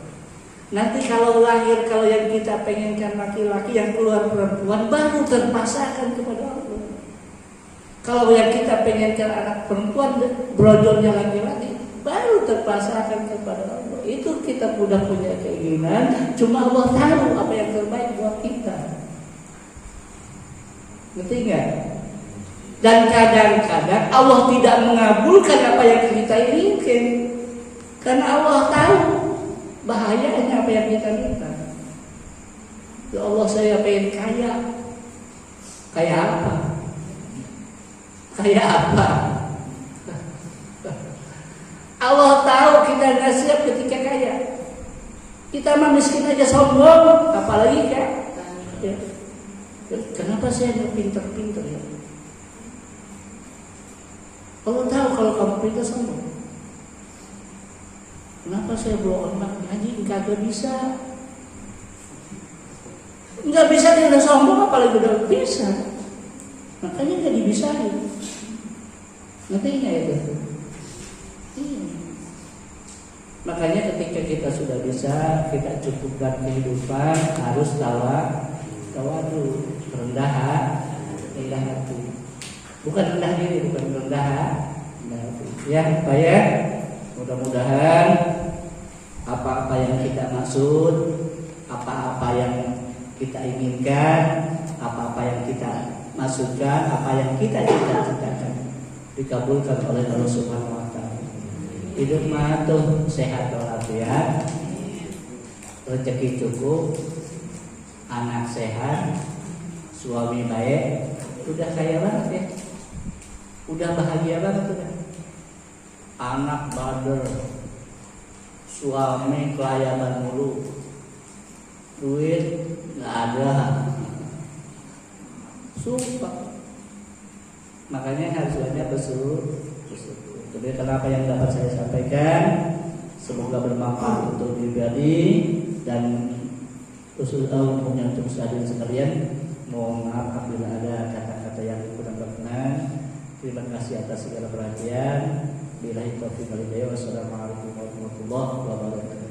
Nanti kalau lahir, kalau yang kita pengenkan laki-laki, yang keluar perempuan, baru terpasrahkan kepada Allah. Kalau yang kita pengenkan anak perempuan, brojolnya laki-laki, baru terpasrahkan kepada Allah. Itu kita sudah punya keinginan, cuma Allah tahu apa yang terbaik buat kita. Ngerti nggak? Dan kadang-kadang Allah tidak mengabulkan apa yang kita inginkan, karena Allah tahu bahayanya apa yang kita minta. Ya Allah, saya pengen kaya. Kaya apa? Kaya apa? Allah tahu kita nggak siap ketika kaya. Kita mah miskin aja sombong, apalagi kan? Ya. Kenapa saya nggak pinter-pinter ya? Allah tahu kalau kamu pinter sombong. Kenapa saya bawa orang ngaji kagak bisa? Nggak bisa dia udah sombong, apalagi udah bisa. Makanya nggak dibisain. Ngerti nggak itu? Makanya ketika kita sudah bisa, kita cukupkan kehidupan, harus tawadu, rendah hati. Bukan rendah diri, bukan rendah hati. Ya, Pak ya. Mudah-mudahan apa-apa yang kita maksud, apa-apa yang kita inginkan, apa-apa yang kita maksudkan, apa yang kita cita-citakan dikabulkan oleh Allah Subhanahu wa taala. Hidup mah tuh sehat walafiat, rezeki cukup, anak sehat, suami baik, udah kaya banget ya, udah bahagia banget udah. Anak bader, suami kelayaban mulu, duit nggak ada, sumpah. Makanya harus banyak bersyukur. Jadi kenapa yang dapat saya sampaikan, semoga bermanfaat untuk pribadi dan khususnya untuk hadirin sekalian. Mohon maaf apabila ada kata-kata yang kurang berkenan. Terima kasih atas segala perhatian. Billahi taufiq wal hidayah. Wassalamualaikum warahmatullahi wabarakatuh.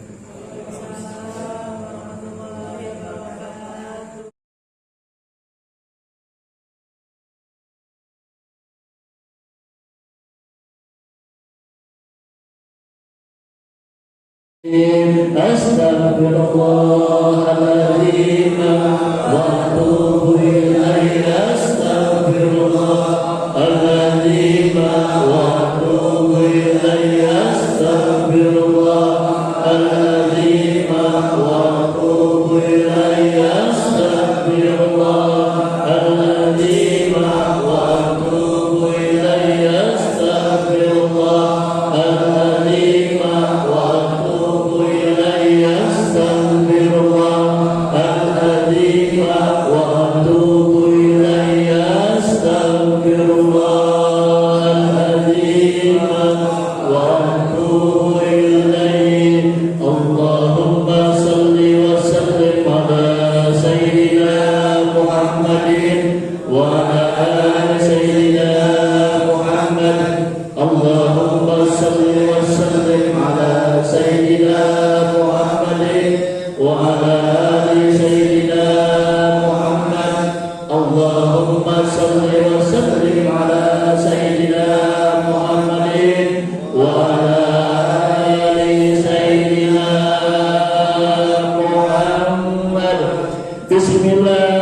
Astaghfirullahaladzim wa atubu ilaihi. Astaghfirullahaladzim wa atubu ilaihi. Astaghfirullahaladzim wa atubu ilaihi. Astaghfirullahaladzim wa atubu ilaihi. Astaghfirullahaladzim wa Jalla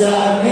Al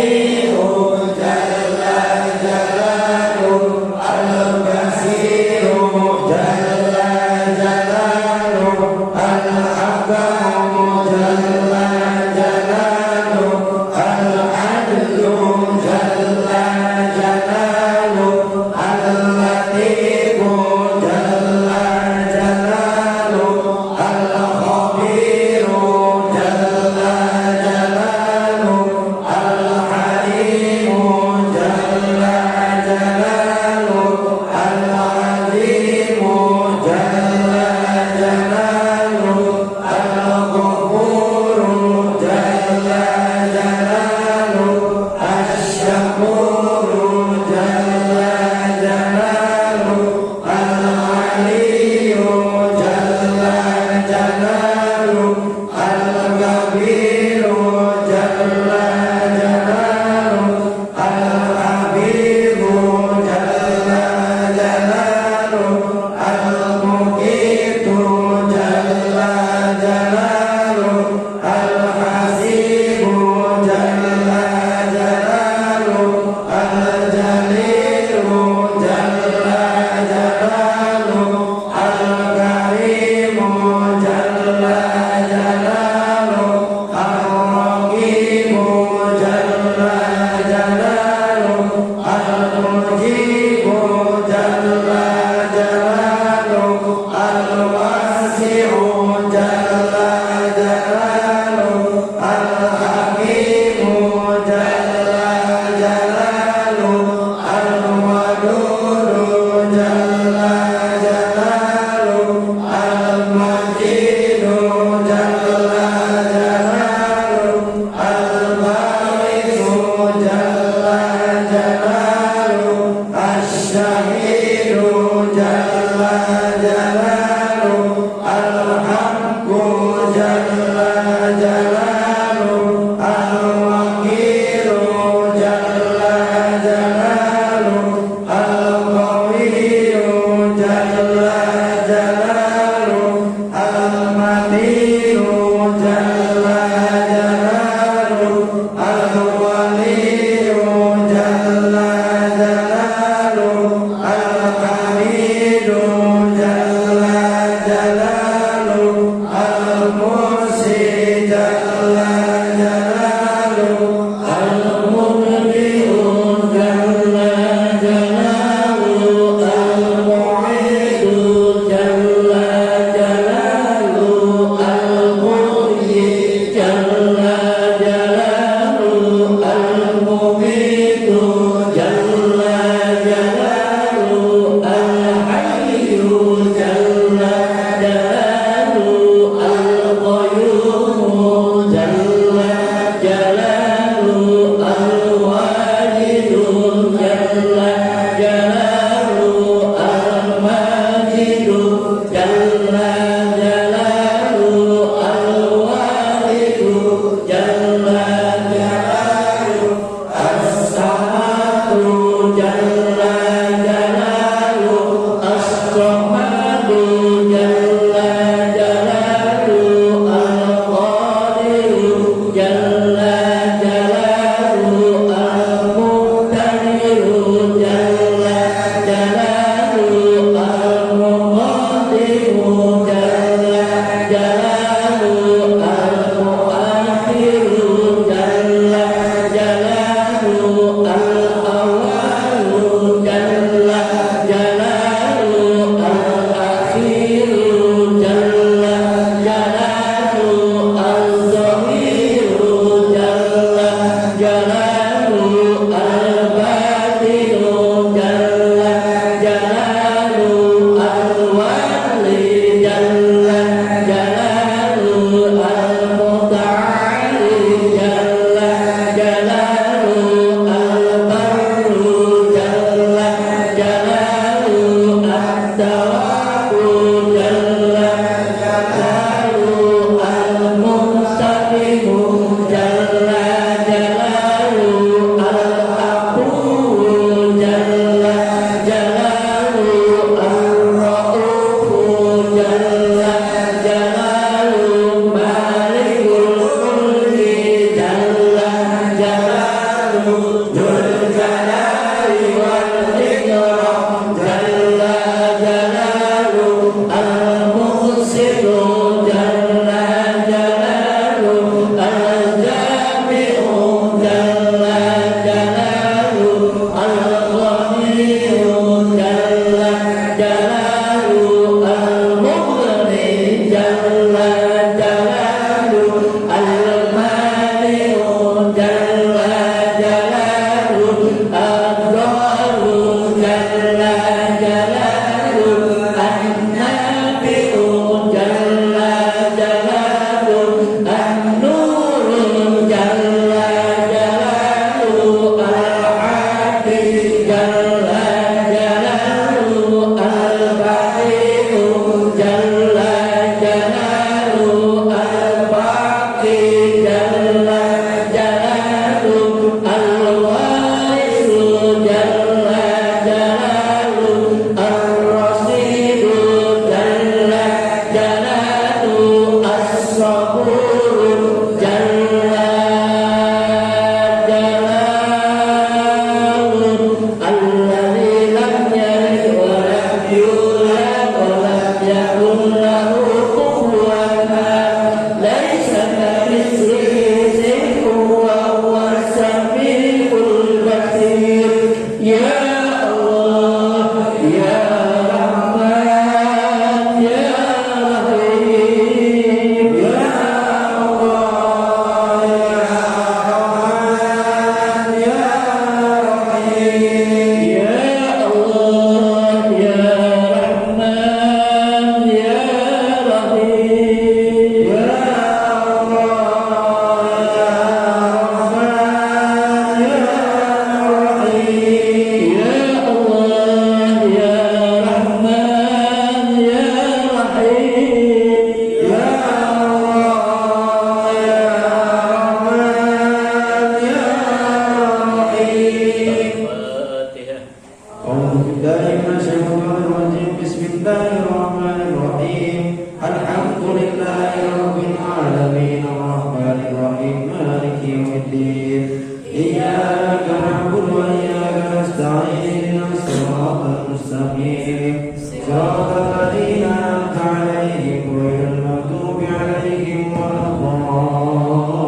إياك نعبد وإياك نستعين صراط المستقيم صراط الذين أنعمت عليهم غير المغضوب عليهم ولا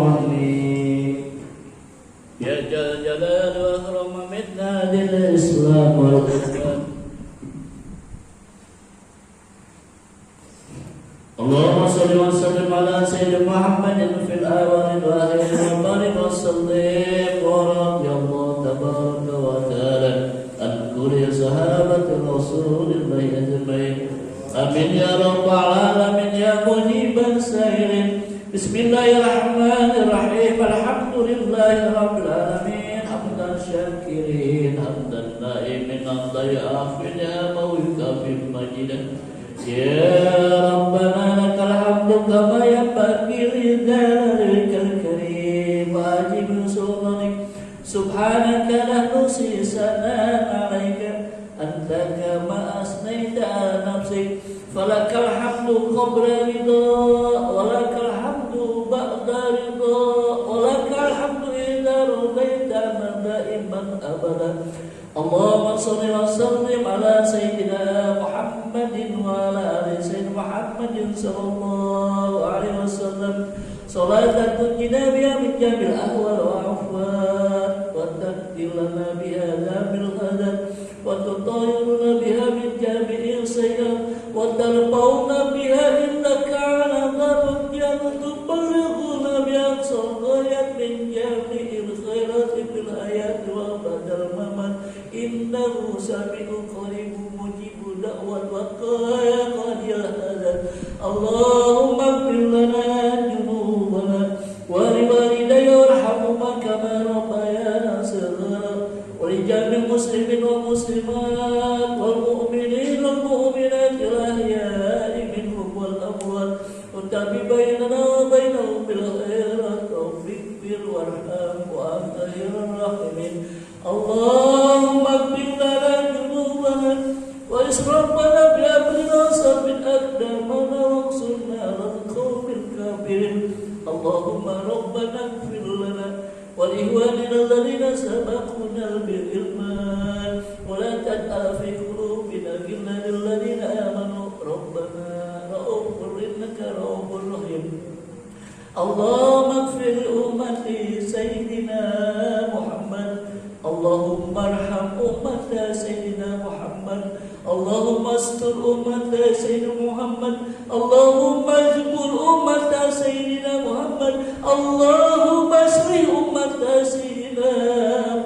الضالين. يا جل جلال وأكرم منا للإسلام والإسلام. اللهم صل وسلم على سيدنا محمد في الأول والآخر وبارك وسلم ورضي الله تبارك وتعالى عن كل صحابة رسول الله أجمعين. آمين يا رب العالمين يا مجيب السائلين. بسم الله الرحمن الرحيم. الحمد لله رب العالمين حمدا شاكرين حمدا نائمين حمدا يعافي نعمه ويكافئ مجيدا. يا ربنا لك الحمد كما ينبغي لجلالك الكريم واجب سلطانك. سبحانك لا نحصي ثناء عليك أنت كما أثنيت على نفسك. فلك الحمد قبل رضا ولك الحمد بعد رضا ولك الحمد إذا رضيت دائما أبدا. اللهم صل وسلم على سيدنا محمد وعلى آل سيدنا محمد صلى الله عليه وسلم صلاة تنجينا بها من جميع الأهوال والعفوات وتكفر لنا بها ذنب الغدر وتطهرنا بها من جميع السيئات وترفعنا بها إنك على درجة تبلغنا بها أقصى الغايات من جميع الخيرات في الحياة وبعد الممات. إنه سميع قريب مجيب دعوة وقايا قاضي الحاجات. اللهم اغفر لنا ذنوبنا ولوالدي وارحمهما كما ربيانا صغارا ولجميع المسلمين والمسلمات والمؤمنين والمؤمنات الأحياء منهم والأموات وتابع بيننا وبينهم بالخيرات. رب اغفر وارحم وأنت خير الراحمين. اللهم اغفر لنا ذنوبنا وإسرافنا في أمرنا وثبت أقدامنا وانصرنا على القوم الكافرين. اللهم ربنا اغفر لنا ولإخواننا الذين سبقونا بالإيمان ولا تجعل في قلوبنا غلا للذين آمنوا ربنا رؤوف إنك رؤوف رحيم. اللهم اغفر لأمة سيدنا محمد. اللهم ارحم أمة سيدنا محمد. اللهم استر أمة سيدنا محمد. اللهم اجبر أمة سيدنا محمد. اللهم اشفي أمة سيدنا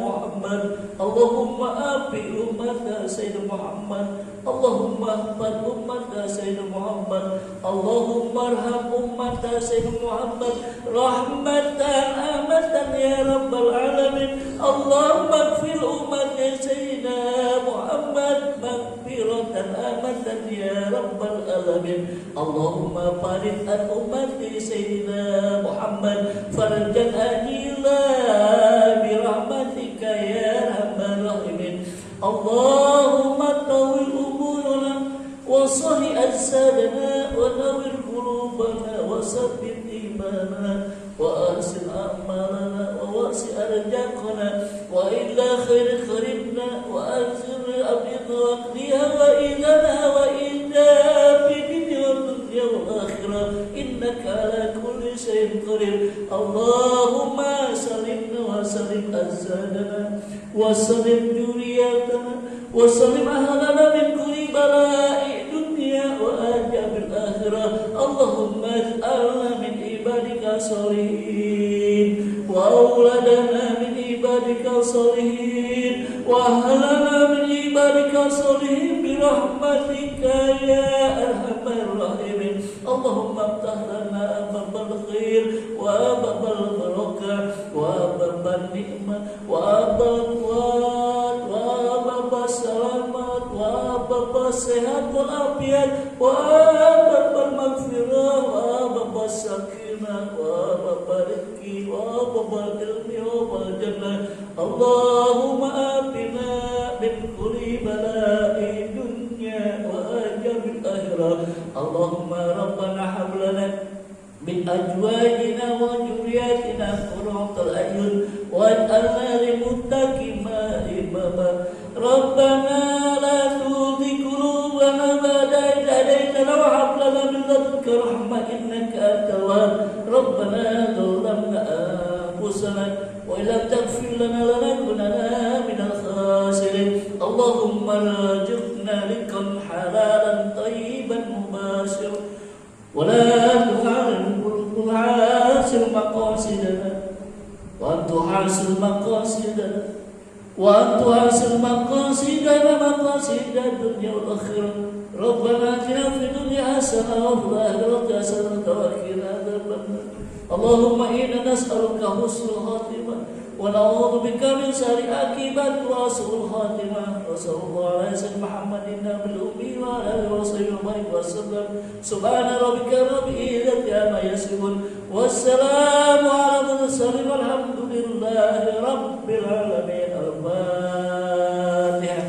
محمد. اللهم أعفي أمة سيدنا محمد. اللهم احفظ أمة سيدنا محمد. اللهم ارحم أمة سيدنا محمد رحمة عامة يا رب العالمين. اللهم اغفر أمة سيدنا محمد مغفرة عامة يا رب العالمين. اللهم فرج عن أمة سيدنا محمد فرجا عاجلا برحمتك يا أرحم الراحمين. اللهم طول أمورنا وصل أجسادنا ونور قلوبنا وثبت إيماننا وأحسن أعمالنا ووسع أرزاقنا وإلى خير خربنا وأنزل أبيض وقضيها وإذنا وإذا في الدنيا والدنيا والآخرة إنك على كل شيء قدير. اللهم سلمنا وسلم أجسادنا وسلم ذرياتنا وسلم أهلنا من كل بلاء الدنيا وآجاب الآخرة. اللهم اجعلنا من عبادك الصالحين وأولادنا من عبادك الصالحين وأهلنا من عبادك الصالحين برحمتك يا أرحم الراحمين. اللهم افتح لنا أبواب الخير وأبواب البركة وأبواب النعمة وأبواب القوات وأبواب السلامات وأبواب الصحة والعافية وأبواب المغفرة وأبواب السكينة وأبواب الرزق وأبواب العلم والجنة. اللهم آتنا من كل بلاء الدنيا وآجال الآخرة. اللهم ربنا هب لنا من أزواجنا وذرياتنا قرة الأعين واجعلنا ارزقنا رزقا حلالا طيبا مباشرا ولا تحاسن مقاصدنا وأن تحاسن مقاصدنا مقاصد الدنيا والآخرة ربنا آتنا في الدنيا حسنة وفي الآخرة حسنة وقنا عذاب النار اللهم إنا نسألك حسن الخاتمة ونعوذ بك من شر عاقبة وسوء الخاتمة وصلى الله على سيدنا محمد النبي الأمي وعلى آله وصحبه وسلم سبحان ربك رب العزة عما يصفون والسلام على المرسلين والحمد لله رب العالمين. الفاتحة.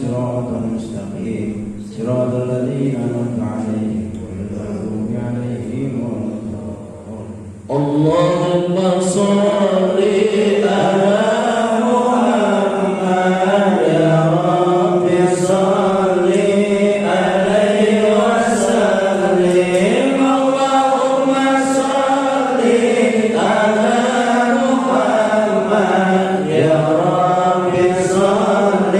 صراط المستقيم صراط الذين أنعمت عليهم غير المغضوب عليهم ولا الضالين. اللهم صل على محمد يا رب صل عليه وسلم. اللهم صل على محمد يا رب صل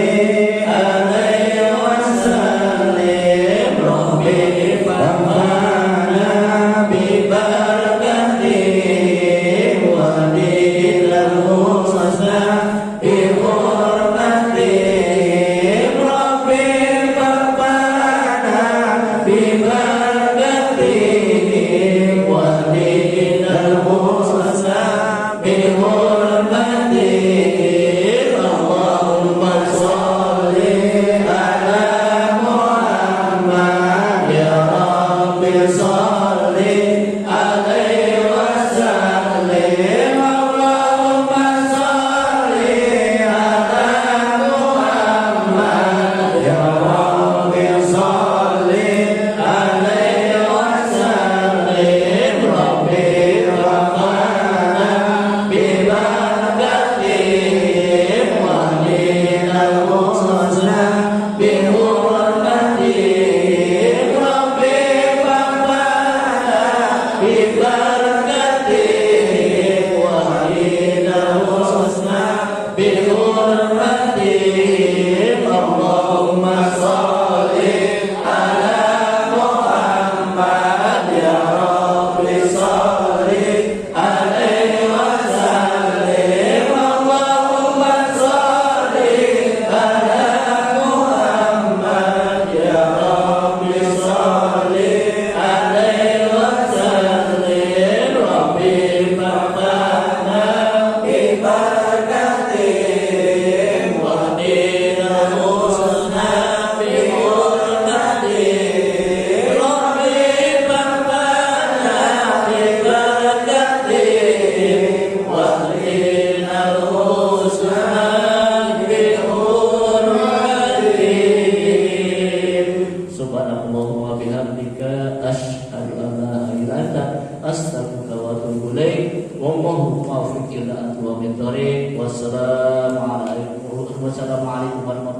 Wassalamualaikum warahmatullahi wabarakatuh.